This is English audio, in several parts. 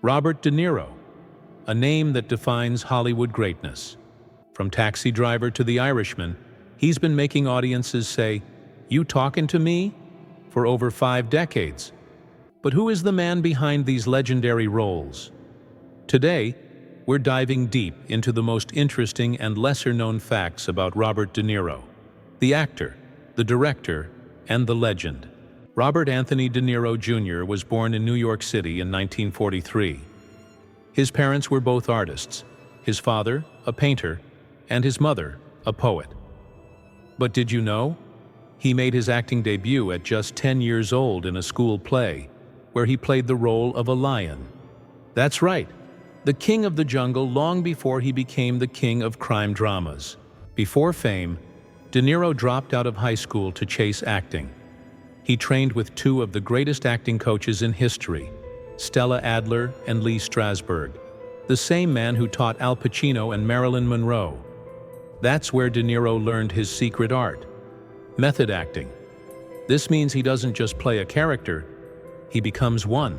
Robert De Niro, a name that defines Hollywood greatness. From Taxi Driver to The Irishman, he's been making audiences say, "You talking to me?" for over 5 decades. But who is the man behind these legendary roles? Today, we're diving deep into the most interesting and lesser-known facts about Robert De Niro, the actor, the director, and the legend. Robert Anthony De Niro Jr. was born in New York City in 1943. His parents were both artists, his father, a painter, and his mother, a poet. But did you know? He made his acting debut at just 10 years old in a school play, where he played the role of a lion. That's right, the king of the jungle long before he became the king of crime dramas. Before fame, De Niro dropped out of high school to chase acting. He trained with 2 of the greatest acting coaches in history, Stella Adler and Lee Strasberg, the same man who taught Al Pacino and Marilyn Monroe. That's where De Niro learned his secret art: method acting. This means he doesn't just play a character, he becomes one.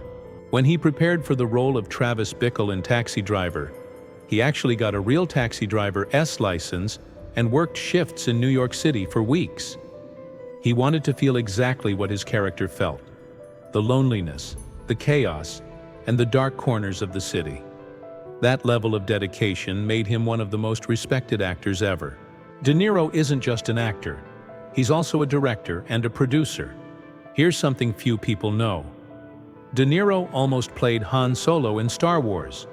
When he prepared for the role of Travis Bickle in Taxi Driver, he actually got a real Taxi Driver S license and worked shifts in New York City for weeks. He wanted to feel exactly what his character felt: the loneliness, the chaos, and the dark corners of the city. That level of dedication made him one of the most respected actors ever. De Niro isn't just an actor. He's also a director and a producer. Here's something few people know. De Niro almost played Han Solo in Star Wars.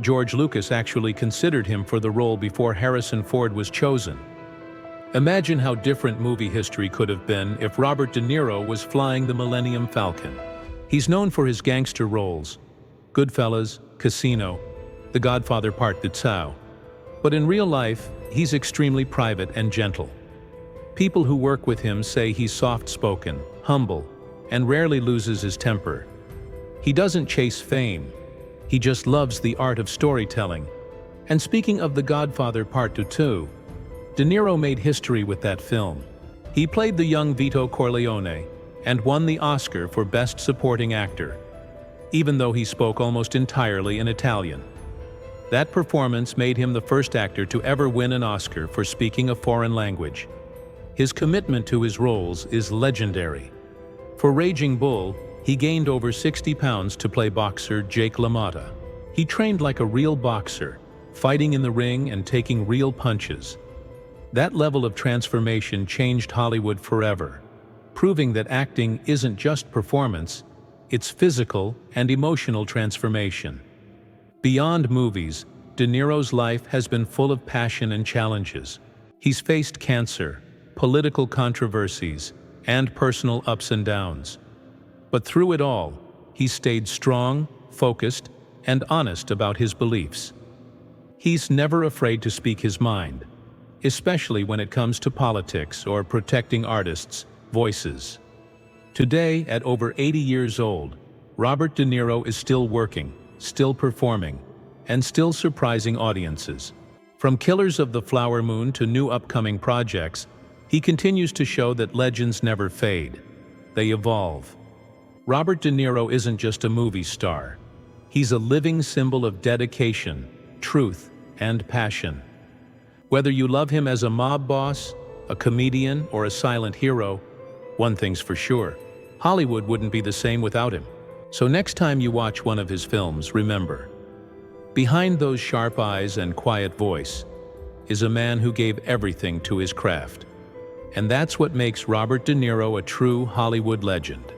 George Lucas actually considered him for the role before Harrison Ford was chosen. Imagine how different movie history could have been if Robert De Niro was flying the Millennium Falcon. He's known for his gangster roles: Goodfellas, Casino, The Godfather Part II. But in real life, he's extremely private and gentle. People who work with him say he's soft-spoken, humble, and rarely loses his temper. He doesn't chase fame. He just loves the art of storytelling. And speaking of The Godfather Part II, De Niro made history with that film. He played the young Vito Corleone and won the Oscar for Best Supporting Actor, even though he spoke almost entirely in Italian. That performance made him the first actor to ever win an Oscar for speaking a foreign language. His commitment to his roles is legendary. For Raging Bull, he gained over 60 pounds to play boxer Jake LaMotta. He trained like a real boxer, fighting in the ring and taking real punches. That level of transformation changed Hollywood forever, proving that acting isn't just performance, it's physical and emotional transformation. Beyond movies, De Niro's life has been full of passion and challenges. He's faced cancer, political controversies, and personal ups and downs. But through it all, he stayed strong, focused, and honest about his beliefs. He's never afraid to speak his mind, especially when it comes to politics or protecting artists' voices. Today, at over 80 years old, Robert De Niro is still working, still performing, and still surprising audiences. From Killers of the Flower Moon to new upcoming projects, he continues to show that legends never fade. They evolve. Robert De Niro isn't just a movie star. He's a living symbol of dedication, truth, and passion. Whether you love him as a mob boss, a comedian, or a silent hero, one thing's for sure: Hollywood wouldn't be the same without him. So next time you watch one of his films, remember, behind those sharp eyes and quiet voice is a man who gave everything to his craft. And that's what makes Robert De Niro a true Hollywood legend.